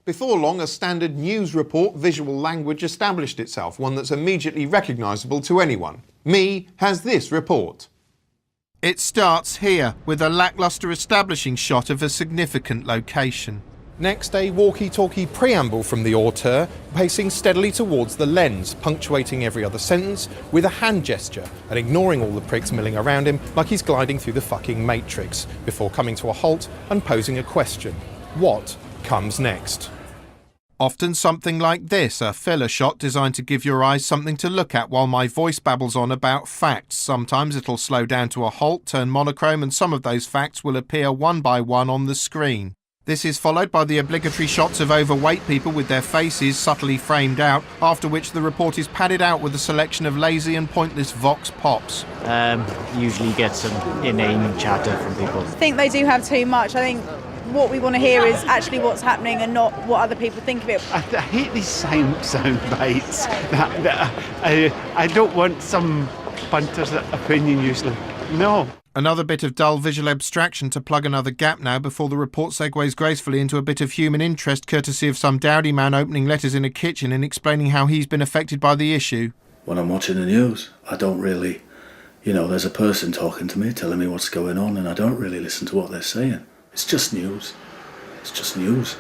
Before long, a standard news report visual language established itself, one that's immediately recognisable to anyone. Me has this report. It starts here, with a lacklustre establishing shot of a significant location. Next, a walkie-talkie preamble from the auteur, pacing steadily towards the lens, punctuating every other sentence with a hand gesture and ignoring all the pricks milling around him like he's gliding through the fucking Matrix, before coming to a halt and posing a question. What comes next? Often something like this, a filler shot designed to give your eyes something to look at while my voice babbles on about facts. Sometimes it'll slow down to a halt, turn monochrome, and some of those facts will appear one by one on the screen. This is followed by the obligatory shots of overweight people with their faces subtly framed out, after which the report is padded out with a selection of lazy and pointless vox pops. Usually get some inane chatter from people. I think they do have too much. I think what we want to hear is actually what's happening and not what other people think of it. I hate these sound bites. I don't want some punter's opinion usually. No. Another bit of dull visual abstraction to plug another gap now before the report segues gracefully into a bit of human interest courtesy of some dowdy man opening letters in a kitchen and explaining how he's been affected by the issue. When I'm watching the news, I don't really, there's a person talking to me, telling me what's going on, and I don't really listen to what they're saying. It's just news. It's just news.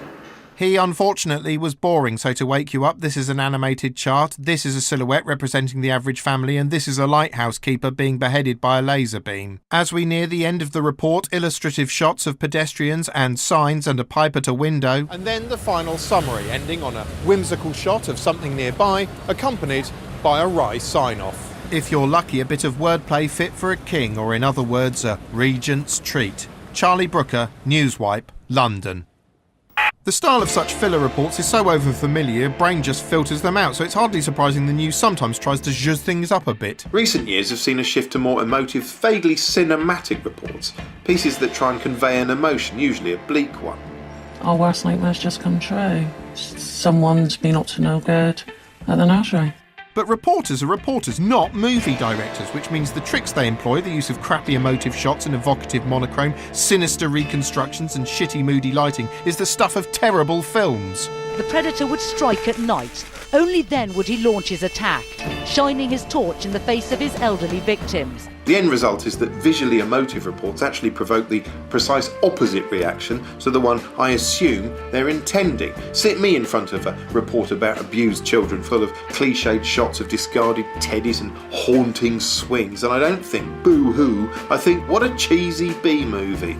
He, unfortunately, was boring, so to wake you up, this is an animated chart, this is a silhouette representing the average family, and this is a lighthouse keeper being beheaded by a laser beam. As we near the end of the report, illustrative shots of pedestrians and signs and a pipe at a window. And then the final summary, ending on a whimsical shot of something nearby, accompanied by a wry sign-off. If you're lucky, a bit of wordplay fit for a king, or in other words, a regent's treat. Charlie Brooker, Newswipe, London. The style of such filler reports is so overfamiliar, your brain just filters them out, so it's hardly surprising the news sometimes tries to zhuzh things up a bit. Recent years have seen a shift to more emotive, vaguely cinematic reports, pieces that try and convey an emotion, usually a bleak one. Our worst nightmare's just come true. Someone's been up to no good at the nursery. But reporters are reporters, not movie directors, which means the tricks they employ, the use of crappy emotive shots and evocative monochrome, sinister reconstructions and shitty moody lighting, is the stuff of terrible films. The predator would strike at night. Only then would he launch his attack, shining his torch in the face of his elderly victims. The end result is that visually emotive reports actually provoke the precise opposite reaction to the one I assume they're intending. Sit me in front of a report about abused children full of cliched shots of discarded teddies and haunting swings, and I don't think boo-hoo, I think what a cheesy B-movie.